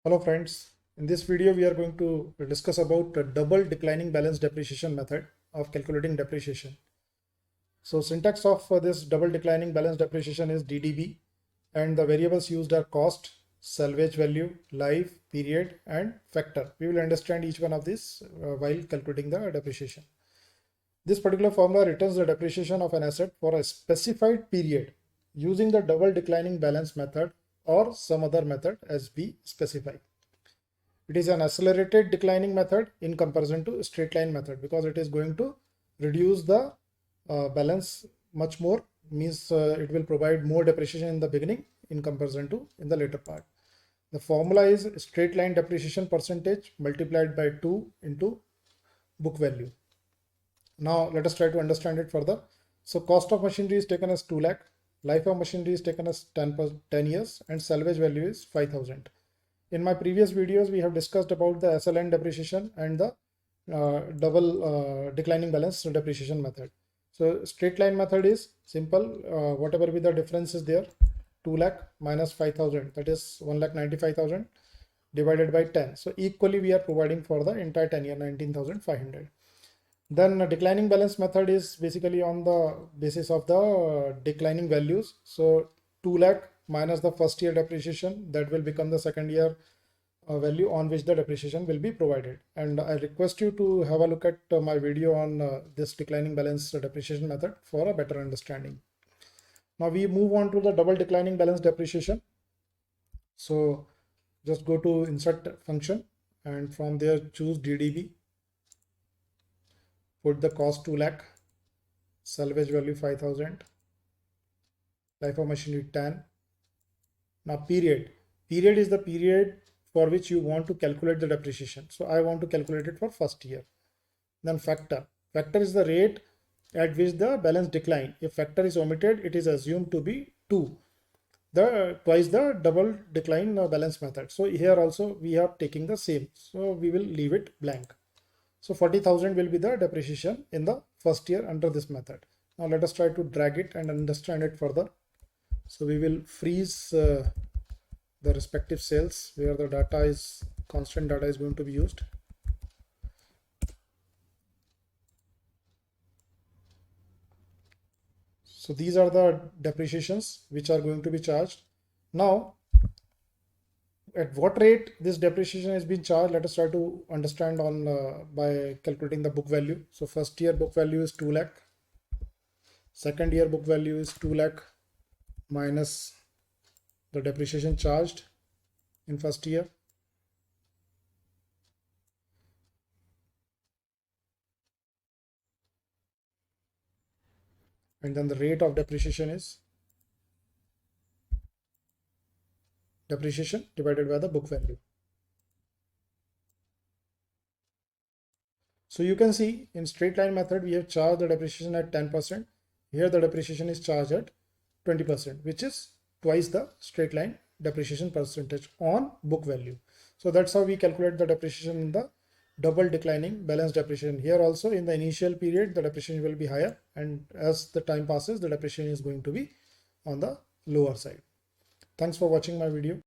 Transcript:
Hello friends, in this video we are going to discuss about the double declining balance depreciation method of calculating depreciation. So syntax of this double declining balance depreciation is DDB, and the variables used are cost, salvage value, life, period and factor. We will understand each one of these while calculating the depreciation. This particular formula returns the depreciation of an asset for a specified period using the double declining balance method or some other method as we specify. It is an accelerated declining method in comparison to straight line method because it is going to reduce the balance much more, means it will provide more depreciation in the beginning in comparison to in the later part. The formula is straight line depreciation percentage multiplied by 2 into book value. Now let us try to understand it further. So cost of machinery is taken as 2 lakh, life of machinery is taken as 10 years and salvage value is 5,000. In my previous videos, we have discussed about the SLN depreciation and the double declining balance depreciation method. So straight line method is simple. Whatever be the difference is there, 2 lakh minus 5,000, that is 1,95,000 divided by 10. So equally we are providing for the entire 10 year 19,500. Then declining balance method is basically on the basis of the declining values. So 2 lakh minus the first year depreciation, that will become the second year value on which the depreciation will be provided. And I request you to have a look at my video on this declining balance depreciation method for a better understanding. Now we move on to the double declining balance depreciation. So just go to insert function and from there choose DDB, put the cost 2 lakh, salvage value 5,000, life of machinery 10. Now period is the period for which you want to calculate the depreciation. So I want to calculate it for first year. Then factor is the rate at which the balance decline. If factor is omitted, it is assumed to be 2, twice the double decline balance method. So here also we are taking the same, so we will leave it blank. So 40,000 will be the depreciation in the first year under this method. Now let us try to drag it and understand it further. So we will freeze the respective cells where the data is constant data is going to be used. So these are the depreciations which are going to be charged. Now at what rate this depreciation has been charged, let us try to understand on by calculating the book value. So first year book value is 2 lakh, second year book value is 2 lakh minus the depreciation charged in first year. And then the rate of depreciation is depreciation divided by the book value. So you can see in straight line method, we have charged the depreciation at 10%. Here the depreciation is charged at 20%, which is twice the straight line depreciation percentage on book value. So that's how we calculate the depreciation in the double declining balance depreciation. Here also in the initial period, the depreciation will be higher, and as the time passes, the depreciation is going to be on the lower side. Thanks for watching my video.